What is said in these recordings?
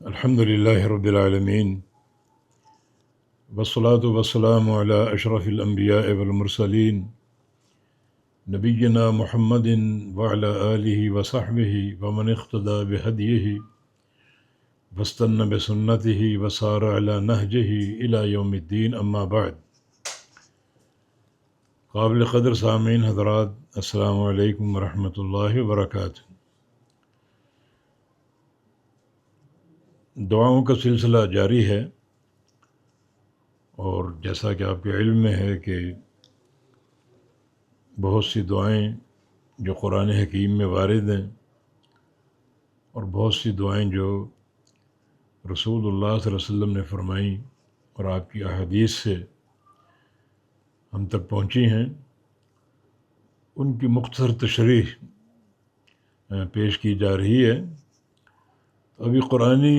الحمد للہ رب العالمین والصلاة والسلام علی اشرف الانبیاء والمرسلین نبینا محمد وعلی آلہ وصحبہ ومن اقتدى بہدیہ واستنى بسنتہ وسار علی نہجہ الی یوم الدین، اما بعد۔ قابل قدر سامعین حضرات، السلام علیکم ورحمۃ اللہ وبرکاتہ۔ دعاؤں کا سلسلہ جاری ہے، اور جیسا کہ آپ کے علم میں ہے کہ بہت سی دعائیں جو قرآن حکیم میں وارد ہیں، اور بہت سی دعائیں جو رسول اللہ صلی اللہ علیہ وسلم نے فرمائیں اور آپ کی احادیث سے ہم تک پہنچی ہیں، ان کی مختصر تشریح پیش کی جا رہی ہے۔ ابھی قرآنی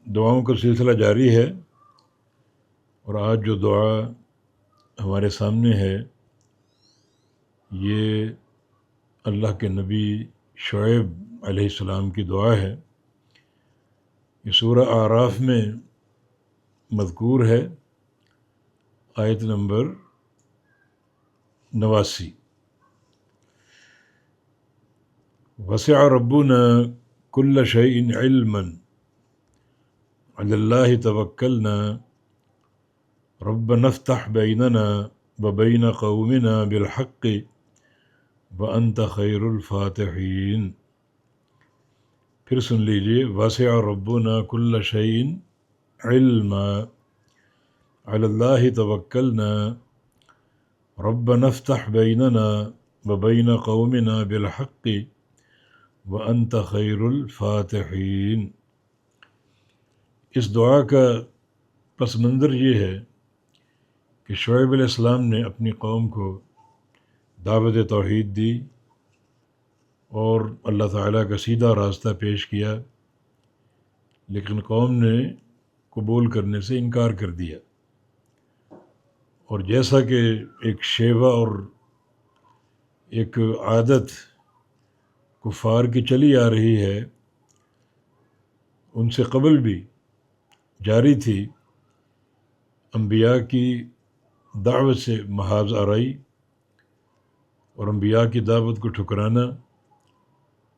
دعاؤں کا سلسلہ جاری ہے، اور آج جو دعا ہمارے سامنے ہے یہ اللہ کے نبی شعیب علیہ السلام کی دعا ہے۔ یہ سورہ اعراف میں مذکور ہے، آیت نمبر 89۔ وسع ربنا كل شيء علما على الله توكلنا ربنا افتح بيننا وبين قومنا بالحق وأنت خير الفاتحين۔ پھر سن لیجئے، وسع ربنا كل شيء علما على الله توكلنا ربنا افتح بيننا وبين قومنا بالحق وأنت خير الفاتحين۔ اس دعا کا پس منظر یہ ہے کہ شعیب علیہ السلام نے اپنی قوم کو دعوت توحید دی اور اللہ تعالیٰ کا سیدھا راستہ پیش کیا، لیکن قوم نے قبول کرنے سے انکار کر دیا۔ اور جیسا کہ ایک شیوہ اور ایک عادت کفار کی چلی آ رہی ہے، ان سے قبل بھی جاری تھی، انبیاء کی دعوت سے محاذ آرائی اور انبیاء کی دعوت کو ٹھکرانا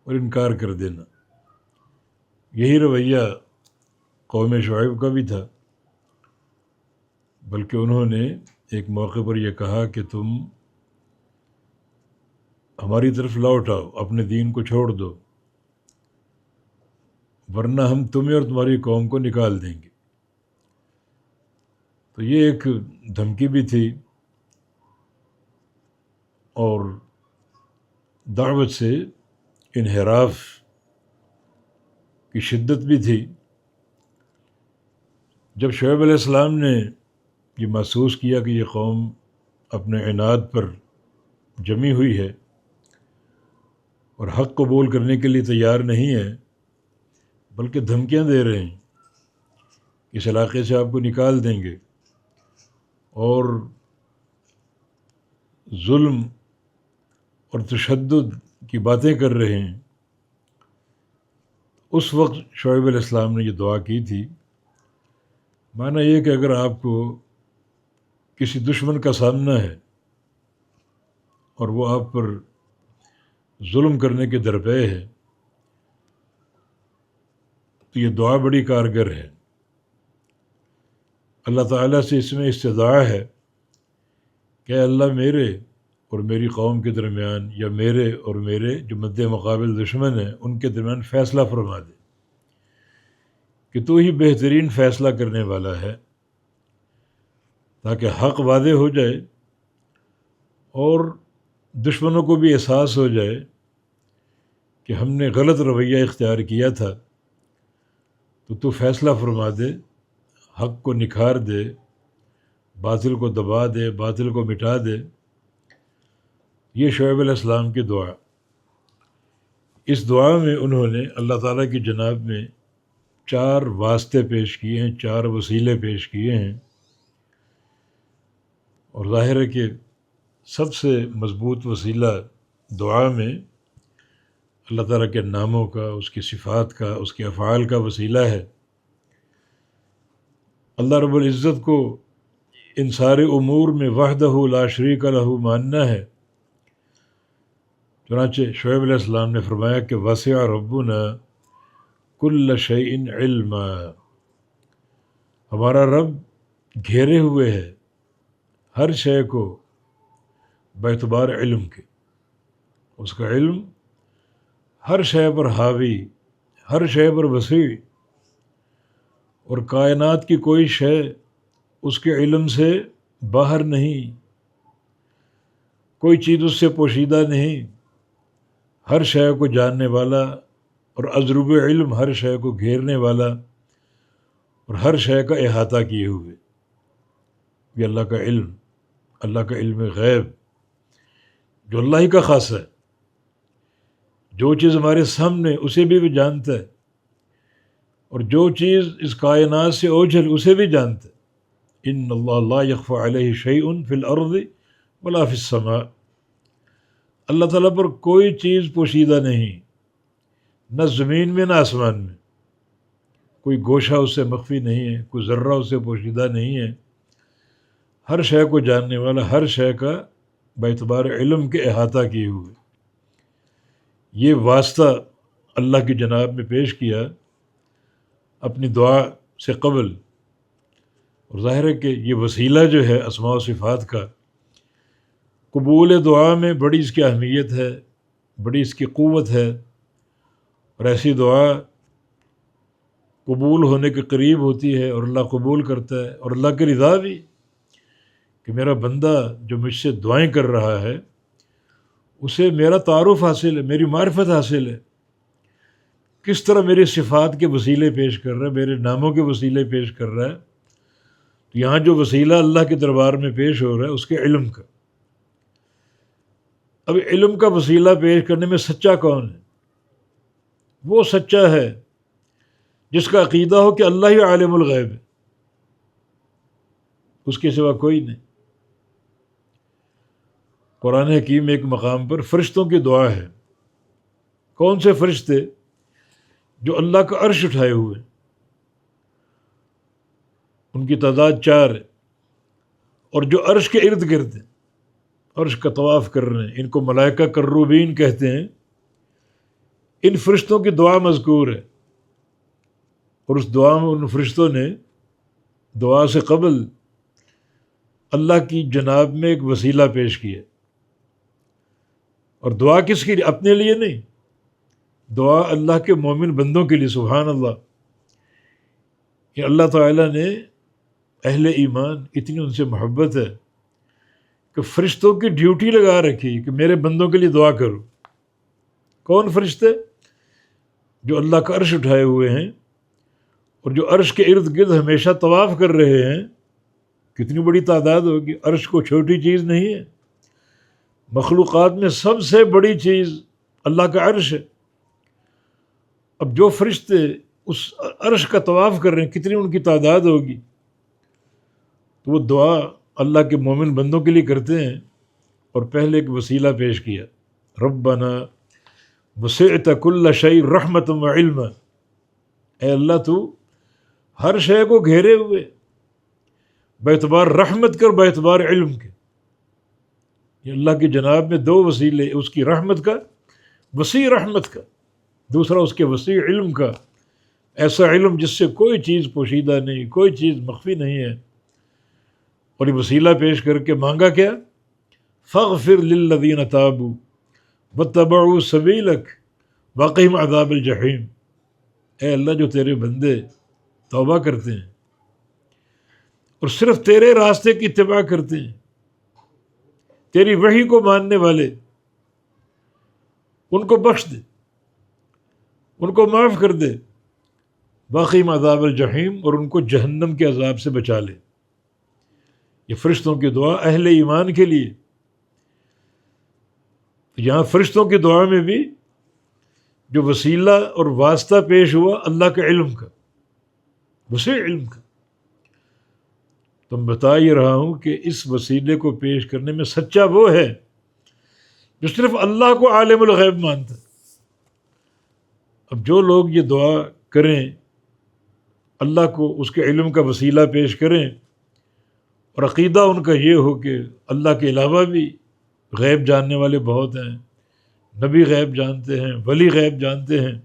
اور انکار کر دینا۔ یہی رویہ قوم شعیب کا بھی تھا، بلکہ انہوں نے ایک موقع پر یہ کہا کہ تم ہماری طرف لوٹ آؤ، اپنے دین کو چھوڑ دو، ورنہ ہم تمہیں اور تمہاری قوم کو نکال دیں گے۔ تو یہ ایک دھمکی بھی تھی اور دعوت سے انحراف کی شدت بھی تھی۔ جب شعیب علیہ السلام نے یہ محسوس کیا کہ یہ قوم اپنے عناد پر جمی ہوئی ہے اور حق قبول کرنے کے لیے تیار نہیں ہے، بلکہ دھمکیاں دے رہے ہیں، اس علاقے سے آپ کو نکال دیں گے اور ظلم اور تشدد کی باتیں کر رہے ہیں، اس وقت شعیب علیہ السلام نے یہ دعا کی تھی۔ معنی یہ کہ اگر آپ کو کسی دشمن کا سامنا ہے اور وہ آپ پر ظلم کرنے کے درپے ہے، تو یہ دعا بڑی کارگر ہے۔ اللہ تعالیٰ سے اس میں استدعا ہے کہ اے اللہ میرے اور میری قوم کے درمیان، یا میرے اور میرے جو مد مقابل دشمن ہیں ان کے درمیان فیصلہ فرما دے، کہ تو ہی بہترین فیصلہ کرنے والا ہے، تاکہ حق واضح ہو جائے اور دشمنوں کو بھی احساس ہو جائے کہ ہم نے غلط رویہ اختیار کیا تھا، تو فیصلہ فرما دے، حق کو نکھار دے، باطل کو دبا دے، باطل کو مٹا دے۔ یہ شعیب علیہ السلام کی دعا۔ اس دعا میں انہوں نے اللہ تعالیٰ کی جناب میں 4 واسطے پیش کیے ہیں، 4 وسیلے پیش کیے ہیں، اور ظاہر ہے کہ سب سے مضبوط وسیلہ دعا میں اللہ تعالیٰ کے ناموں کا، اس کی صفات کا، اس کے افعال کا وسیلہ ہے۔ اللہ رب العزت کو ان سارے امور میں وحدہ لا شریک لہ ماننا ہے۔ چنانچہ شعیب علیہ السلام نے فرمایا کہ وسع ربنا کل شیء علما، ہمارا رب گھیرے ہوئے ہے ہر شے کو باعتبار علم کے، اس کا علم ہر شے پر حاوی، ہر شے پر وسیع، اور کائنات کی کوئی شے اس کے علم سے باہر نہیں، کوئی چیز اس سے پوشیدہ نہیں، ہر شے کو جاننے والا اور عذرب علم، ہر شے کو گھیرنے والا اور ہر شے کا احاطہ کیے ہوئے۔ یہ اللہ کا علم، اللہ کا علم غیب جو اللہ ہی کا خاصہ ہے۔ جو چیز ہمارے سامنے اسے بھی وہ جانتا ہے، اور جو چیز اس کائنات سے اوجھل اسے بھی جانتا ہے۔ ان اللہ لا یخفی علیہ شیء فی الارض ولا فی السماء، اللہ تعالیٰ پر کوئی چیز پوشیدہ نہیں، نہ زمین میں نہ آسمان میں، کوئی گوشہ اس سے مخفی نہیں ہے، کوئی ذرہ اس سے پوشیدہ نہیں ہے، ہر شے کو جاننے والا، ہر شے کا باعتبار علم کے احاطہ کیے ہوئے۔ یہ واسطہ اللہ کی جناب میں پیش کیا اپنی دعا سے قبل، اور ظاہر ہے کہ یہ وسیلہ جو ہے اسماء و صفات کا، قبول دعا میں بڑی اس کی اہمیت ہے، بڑی اس کی قوت ہے، اور ایسی دعا قبول ہونے کے قریب ہوتی ہے اور اللہ قبول کرتا ہے، اور اللہ کی رضا بھی کہ میرا بندہ جو مجھ سے دعائیں کر رہا ہے اسے میرا تعارف حاصل ہے، میری معرفت حاصل ہے، کس طرح میری صفات کے وسیلے پیش کر رہا ہے، میرے ناموں کے وسیلے پیش کر رہا ہے۔ تو یہاں جو وسیلہ اللہ کے دربار میں پیش ہو رہا ہے اس کے علم کا، اب علم کا وسیلہ پیش کرنے میں سچا کون ہے؟ وہ سچا ہے جس کا عقیدہ ہو کہ اللہ ہی عالم الغیب ہے، اس کے سوا کوئی نہیں۔ قرآن حکیم ایک مقام پر فرشتوں کی دعا ہے۔ کون سے فرشتے؟ جو اللہ کا عرش اٹھائے ہوئے، ان کی تعداد 4 ہے، اور جو عرش کے ارد گرد ہیں، عرش کا طواف کر رہے ہیں، ان کو ملائکہ کروبین کہتے ہیں۔ ان فرشتوں کی دعا مذکور ہے، اور اس دعا میں ان فرشتوں نے دعا سے قبل اللہ کی جناب میں ایک وسیلہ پیش کیا، اور دعا کس کے لیے؟ اپنے لیے نہیں، دعا اللہ کے مومن بندوں کے لیے۔ سبحان اللہ، کہ اللہ تعالیٰ نے اہل ایمان اتنی ان سے محبت ہے کہ فرشتوں کی ڈیوٹی لگا رکھی کہ میرے بندوں کے لیے دعا کرو۔ کون فرشتے؟ جو اللہ کا عرش اٹھائے ہوئے ہیں اور جو عرش کے ارد گرد ہمیشہ طواف کر رہے ہیں۔ کتنی بڑی تعداد ہوگی، عرش کو چھوٹی چیز نہیں ہے، مخلوقات میں سب سے بڑی چیز اللہ کا عرش ہے۔ اب جو فرشتے اس عرش کا طواف کر رہے ہیں، کتنی ان کی تعداد ہوگی، تو وہ دعا اللہ کے مومن بندوں کے لیے کرتے ہیں، اور پہلے ایک وسیلہ پیش کیا، ربنا وسعت کل شیء رحمۃ و علما، اے اللہ تو ہر شے کو گھیرے ہوئے باعتبار رحمت کر، باعتبار علم کے۔ یہ اللہ کی جناب میں 2 وسیلے، اس کی رحمت کا، وسیع رحمت کا، دوسرا اس کے وسیع علم کا، ایسا علم جس سے کوئی چیز پوشیدہ نہیں، کوئی چیز مخفی نہیں ہے۔ اور یہ وسیلہ پیش کر کے مانگا کیا؟ فاغفر للذین تابوا واتبعوا سبیلک وقہم عذاب الجحیم، اے اللہ جو تیرے بندے توبہ کرتے ہیں اور صرف تیرے راستے کی اتباع کرتے ہیں، تیری وحی کو ماننے والے، ان کو بخش دے، ان کو معاف کر دے، وقہم عذاب الجحیم، اور ان کو جہنم کے عذاب سے بچا لے۔ یہ فرشتوں کی دعا اہل ایمان کے لیے۔ یہاں فرشتوں کی دعا میں بھی جو وسیلہ اور واسطہ پیش ہوا اللہ کے علم کا، وسیع علم کا، تو میں بتا ہی رہا ہوں کہ اس وسیلے کو پیش کرنے میں سچا وہ ہے جو صرف اللہ کو عالم الغیب مانتا ہے۔ اب جو لوگ یہ دعا کریں اللہ کو اس کے علم کا وسیلہ پیش کریں، اور عقیدہ ان کا یہ ہو کہ اللہ کے علاوہ بھی غیب جاننے والے بہت ہیں، نبی غیب جانتے ہیں، ولی غیب جانتے ہیں،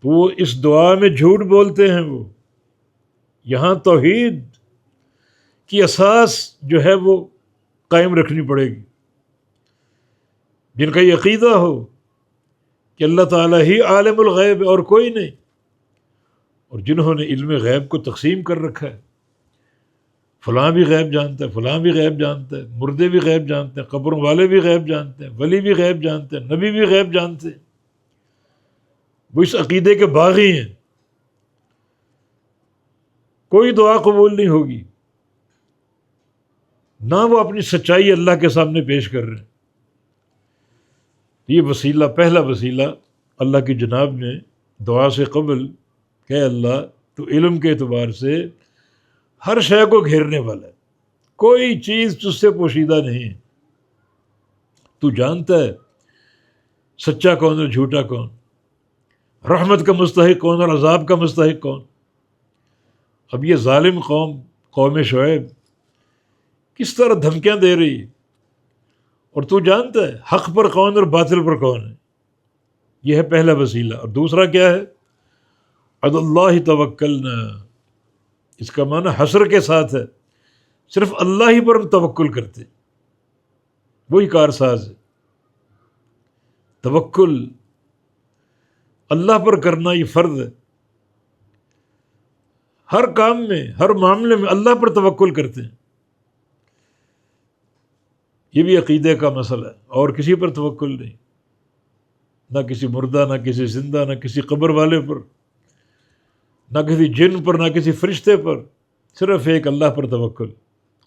تو وہ اس دعا میں جھوٹ بولتے ہیں۔ وہ یہاں توحید کی اساس جو ہے وہ قائم رکھنی پڑے گی۔ جن کا یہ عقیدہ ہو کہ اللہ تعالیٰ ہی عالم الغیب ہے اور کوئی نہیں، اور جنہوں نے علم غیب کو تقسیم کر رکھا ہے، فلاں بھی غیب جانتا ہے، فلاں بھی غیب جانتا ہے، مردے بھی غیب جانتے ہیں، قبروں والے بھی غیب جانتے ہیں، ولی بھی غیب جانتے ہیں، نبی بھی غیب جانتے ہیں، وہ اس عقیدے کے باغی ہیں، کوئی دعا قبول نہیں ہوگی، نہ وہ اپنی سچائی اللہ کے سامنے پیش کر رہے ہیں۔ یہ وسیلہ، پہلا وسیلہ اللہ کی جناب نے دعا سے قبل کہ اللہ تو علم کے اعتبار سے ہر شے کو گھیرنے والا ہے، کوئی چیز تجھ سے پوشیدہ نہیں ہے، تو جانتا ہے سچا کون اور جھوٹا کون، رحمت کا مستحق کون اور عذاب کا مستحق کون۔ اب یہ ظالم قوم شعیب کس طرح دھمکیاں دے رہی ہے، اور تو جانتا ہے حق پر کون اور باطل پر کون ہے۔ یہ ہے پہلا وسیلہ۔ اور دوسرا کیا ہے؟ علی اللہ توکلنا، اس کا معنی حصر کے ساتھ ہے، صرف اللہ ہی پر ہم توکل کرتے، وہی کارساز ہے۔ توکل اللہ پر کرنا یہ فرض ہے، ہر کام میں، ہر معاملے میں اللہ پر توکل کرتے ہیں۔ یہ بھی عقیدے کا مسئلہ ہے، اور کسی پر توکل نہیں، نہ کسی مردہ، نہ کسی زندہ، نہ کسی قبر والے پر، نہ کسی جن پر، نہ کسی فرشتے پر، صرف ایک اللہ پر توکل۔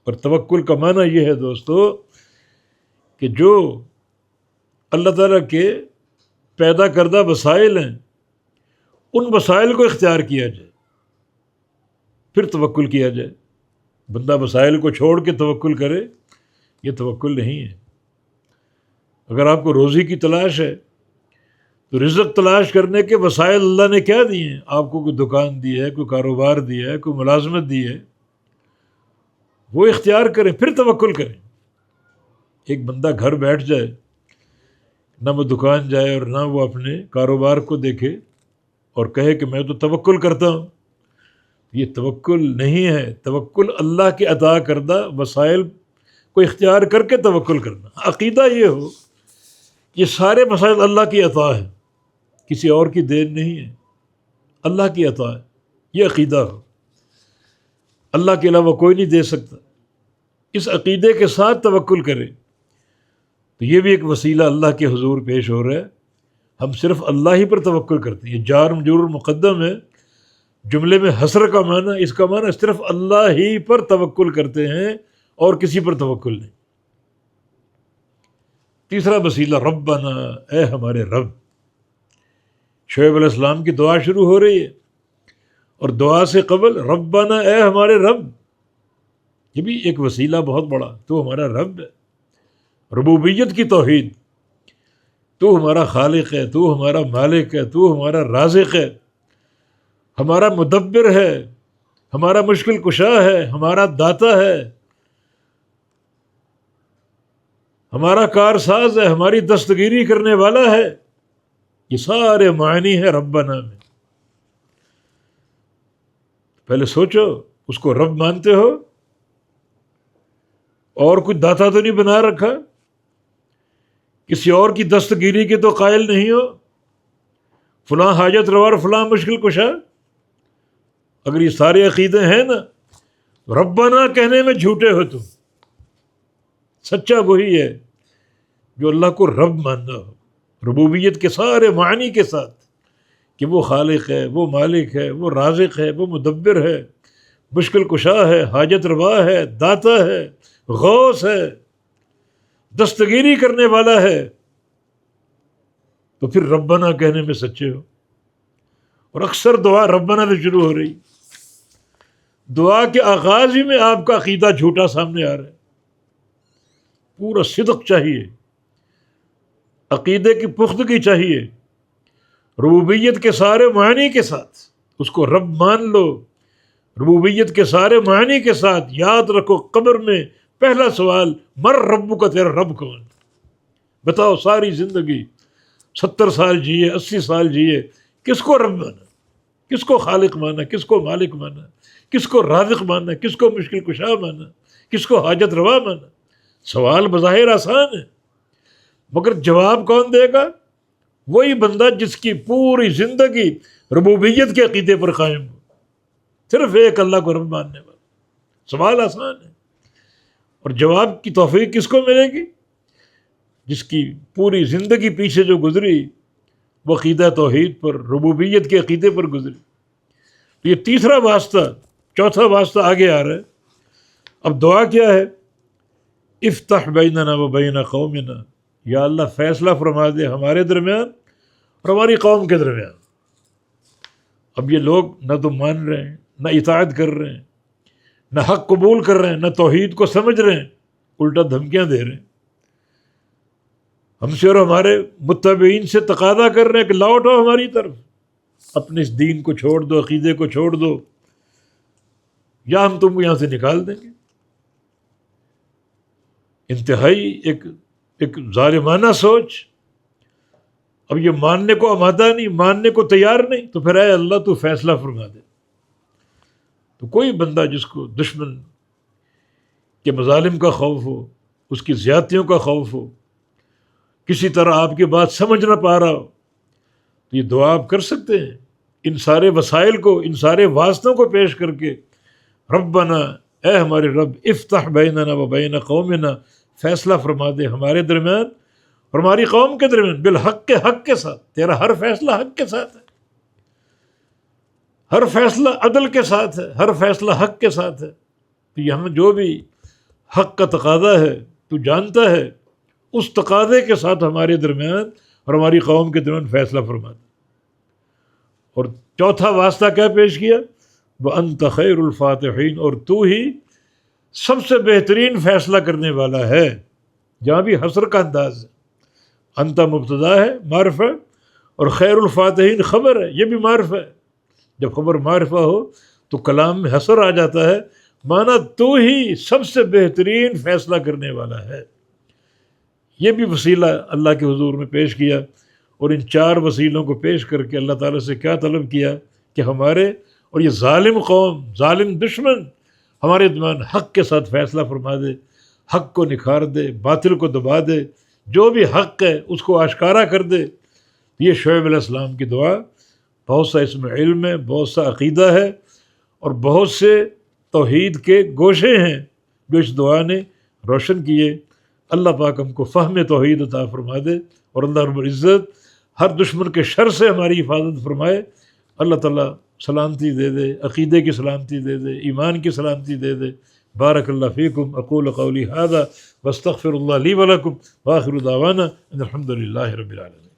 اور توکل کا معنی یہ ہے دوستو کہ جو اللہ تعالیٰ کے پیدا کردہ وسائل ہیں ان وسائل کو اختیار کیا جائے، پھر توکل کیا جائے۔ بندہ وسائل کو چھوڑ کے توکل کرے، یہ توکل نہیں ہے۔ اگر آپ کو روزی کی تلاش ہے تو رزق تلاش کرنے کے وسائل اللہ نے کیا دیے ہیں؟ آپ کو کوئی دکان دی ہے، کوئی کاروبار دیا ہے، کوئی ملازمت دی ہے، وہ اختیار کریں پھر توکل کریں۔ ایک بندہ گھر بیٹھ جائے، نہ وہ دکان جائے اور نہ وہ اپنے کاروبار کو دیکھے اور کہے کہ میں تو توکل کرتا ہوں، یہ توکل نہیں ہے۔ توکل اللہ کے عطا کردہ وسائل کو اختیار کر کے توکل کرنا۔ عقیدہ یہ ہو یہ سارے وسائل اللہ کی عطا ہے، کسی اور کی دین نہیں ہے، اللہ کی عطا ہے، یہ عقیدہ ہو، اللہ کے علاوہ کوئی نہیں دے سکتا، اس عقیدے کے ساتھ توکل کرے تو یہ بھی ایک وسیلہ اللہ کے حضور پیش ہو رہا ہے۔ ہم صرف اللہ ہی پر توکل کرتے ہیں۔ یہ جار مجرور مقدم ہے، جملے میں حصر کا معنی، اس کا معنی صرف اللہ ہی پر توکل کرتے ہیں اور کسی پر توکل نہیں۔ تیسرا وسیلہ ربنا، اے ہمارے رب۔ شعیب علیہ السلام کی دعا شروع ہو رہی ہے، اور دعا سے قبل ربنا، اے ہمارے رب، یہ بھی ایک وسیلہ بہت بڑا۔ تو ہمارا رب ہے، ربوبیت کی توحید، تو ہمارا خالق ہے، تو ہمارا مالک ہے، تو ہمارا رازق ہے، ہمارا مدبر ہے، ہمارا مشکل کشا ہے، ہمارا داتا ہے، ہمارا کارساز ہے، ہماری دستگیری کرنے والا ہے۔ یہ سارے معنی ہیں ربنا میں۔ پہلے سوچو، اس کو رب مانتے ہو اور کوئی داتا تو نہیں بنا رکھا، کسی اور کی دستگیری کے تو قائل نہیں ہو، فلاں حاجت روا اور فلاں مشکل کشا۔ اگر یہ سارے عقیدے ہیں نا، ربنا کہنے میں جھوٹے ہو تم۔ سچا وہی ہے جو اللہ کو رب ماننا ہو، ربوبیت کے سارے معنی کے ساتھ، کہ وہ خالق ہے، وہ مالک ہے، وہ رازق ہے، وہ مدبر ہے، مشکل کشا ہے، حاجت روا ہے، داتا ہے، غوث ہے، دستگیری کرنے والا ہے، تو پھر ربنا کہنے میں سچے ہو۔ اور اکثر دعا ربنا سے شروع ہو رہی، دعا کے آغاز ہی میں آپ کا عقیدہ جھوٹا سامنے آ رہا ہے۔ پورا صدق چاہیے، عقیدے کی پختگی چاہیے، ربوبیت کے سارے معنی کے ساتھ اس کو رب مان لو، ربوبیت کے سارے معنی کے ساتھ یاد رکھو۔ قبر میں پہلا سوال، مر رب کا، تیرا رب کون؟ بتاؤ، ساری زندگی 70 سال جیے، 80 سال جیے، کس کو رب مانا؟ کس کو خالق مانا؟ کس کو مالک مانا؟ کس کو رازق مانا؟ کس کو مشکل کشا مانا؟ کس کو حاجت روا مانا؟ سوال بظاہر آسان ہے، مگر جواب کون دے گا؟ وہی بندہ جس کی پوری زندگی ربوبیت کے عقیدے پر قائم ہو، صرف ایک اللہ کو رب ماننے والا۔ سوال آسان ہے، اور جواب کی توفیق کس کو ملے گی؟ جس کی پوری زندگی پیچھے جو گزری وہ عقیدہ توحید پر، ربوبیت کے عقیدے پر گزری۔ تو یہ تیسرا واسطہ، چوتھا واسطہ آگے آ رہا ہے۔ اب دعا کیا ہے؟ افتح بیننا و بین قومنا، یا اللہ فیصلہ فرما دے ہمارے درمیان اور ہماری قوم کے درمیان۔ اب یہ لوگ نہ تو مان رہے ہیں، نہ اطاعت کر رہے ہیں، نہ حق قبول کر رہے ہیں، نہ توحید کو سمجھ رہے ہیں، الٹا دھمکیاں دے رہے ہیں، ہم سے اور ہمارے متبعین سے تقاضا کر رہے ہیں کہ لوٹو ہماری طرف، اپنے اس دین کو چھوڑ دو، عقیدے کو چھوڑ دو، یا ہم تم کو یہاں سے نکال دیں گے۔ انتہائی ایک ظالمانہ سوچ۔ اب یہ ماننے کو آمادہ نہیں، ماننے کو تیار نہیں، تو پھر اے اللہ تو فیصلہ فرما دے۔ تو کوئی بندہ جس کو دشمن کے مظالم کا خوف ہو، اس کی زیادتیوں کا خوف ہو، کسی طرح آپ کی بات سمجھ نہ پا رہا ہو، تو یہ دعا آپ کر سکتے ہیں ان سارے وسائل کو، ان سارے واسطوں کو پیش کر کے، ربنا، اے ہمارے رب، افتح بیننا و بین قومنا، فیصلہ فرما دے ہمارے درمیان اور ہماری قوم کے درمیان، بالحق، کے حق کے ساتھ۔ تیرا ہر فیصلہ حق کے ساتھ ہے، ہر فیصلہ عدل کے ساتھ ہے، ہر فیصلہ حق کے ساتھ ہے۔ تو یہاں جو بھی حق کا تقاضا ہے تو جانتا ہے، اس تقاضے کے ساتھ ہمارے درمیان اور ہماری قوم کے درمیان فیصلہ فرما دے۔ اور چوتھا واسطہ کیا پیش کیا؟ وَأَنْتَ خَيْرُ الْفَاتِحِينَ، اور تو ہی سب سے بہترین فیصلہ کرنے والا ہے۔ جہاں بھی حصر کا انداز ہے، انت مبتدا ہے، معرفہ، اور خیر الفاتحین خبر ہے، یہ بھی معرفہ ہے۔ جب خبر معرفہ ہو تو کلام میں حصر آ جاتا ہے، مانا تو ہی سب سے بہترین فیصلہ کرنے والا ہے۔ یہ بھی وسیلہ اللہ کے حضور میں پیش کیا، اور ان 4 وسیلوں کو پیش کر کے اللہ تعالیٰ سے کیا طلب کیا کہ ہمارے اور یہ ظالم قوم، ظالم دشمن ہمارے درمیان حق کے ساتھ فیصلہ فرما دے، حق کو نکھار دے، باطل کو دبا دے، جو بھی حق ہے اس کو آشکارا کر دے۔ یہ شعیب علیہ السلام کی دعا، بہت سا اس میں علم ہے، بہت سا عقیدہ ہے، اور بہت سے توحید کے گوشے ہیں جو اس دعا نے روشن کیے۔ اللہ پاک ہم کو فہم توحید عطا فرما دے، اور اللہ رب العزت ہر دشمن کے شر سے ہماری حفاظت فرمائے۔ اللہ تعالیٰ سلامتی دے دے، عقیدے کی سلامتی دے دے، ایمان کی سلامتی دے دے۔ بارک اللہ فیکم، اقول قولی ھذا واستغفر اللہ لی ولکم، وآخر دعوانا ان الحمد للہ رب العالمین۔